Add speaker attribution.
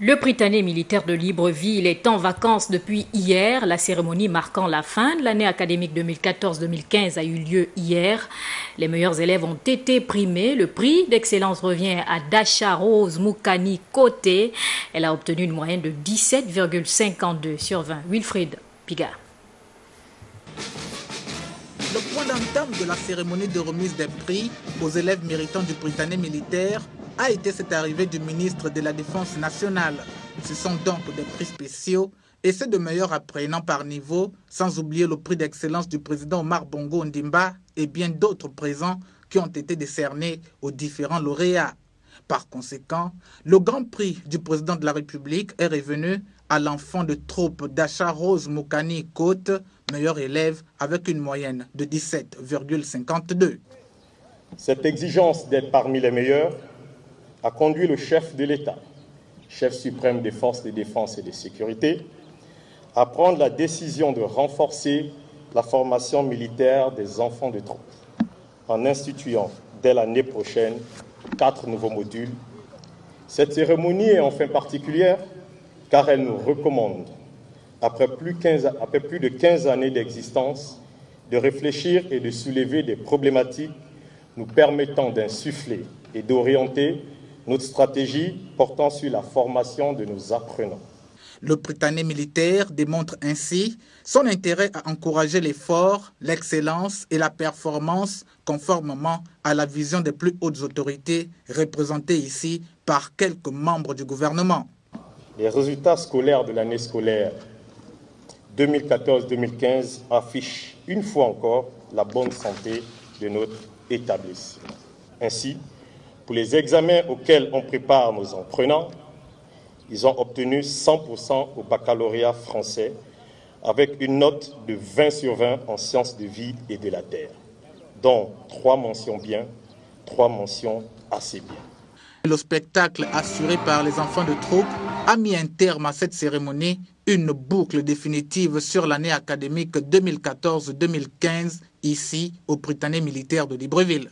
Speaker 1: Le Prytanée militaire de Libreville est en vacances depuis hier. La cérémonie marquant la fin de l'année académique 2014-2015 a eu lieu hier. Les meilleurs élèves ont été primés. Le prix d'excellence revient à Dasha Rose Moukani Côté. Elle a obtenu une moyenne de 17,52 sur 20. Wilfried Pigard.
Speaker 2: Le point d'entame de la cérémonie de remise des prix aux élèves méritants du Prytanée militaire a été cette arrivée du ministre de la Défense nationale. Ce sont donc des prix spéciaux et ceux de meilleurs apprenants par niveau, sans oublier le prix d'excellence du président Omar Bongo Ondimba et bien d'autres présents qui ont été décernés aux différents lauréats. Par conséquent, le grand prix du président de la République est revenu à l'enfant de troupe Dasha Rose Moukani Côte, meilleur élève avec une moyenne de 17,52.
Speaker 3: Cette exigence d'être parmi les meilleurs a conduit le chef de l'État, chef suprême des forces de défense et de sécurité, à prendre la décision de renforcer la formation militaire des enfants de troupe, en instituant dès l'année prochaine 4 nouveaux modules. Cette cérémonie est enfin particulière car elle nous recommande, après plus de 15 années d'existence, de réfléchir et de soulever des problématiques nous permettant d'insuffler et d'orienter notre stratégie portant sur la formation de nos apprenants.
Speaker 2: Le Prytanée militaire démontre ainsi son intérêt à encourager l'effort, l'excellence et la performance conformément à la vision des plus hautes autorités représentées ici par quelques membres du gouvernement.
Speaker 3: Les résultats scolaires de l'année scolaire 2014-2015 affichent une fois encore la bonne santé de notre établissement. Ainsi, pour les examens auxquels on prépare nos apprenants, ils ont obtenu 100% au baccalauréat français avec une note de 20 sur 20 en sciences de vie et de la terre, dont 3 mentions bien, 3 mentions assez bien.
Speaker 2: Le spectacle assuré par les enfants de troupe a mis un terme à cette cérémonie, une boucle définitive sur l'année académique 2014-2015 ici au Prytanée militaire de Libreville.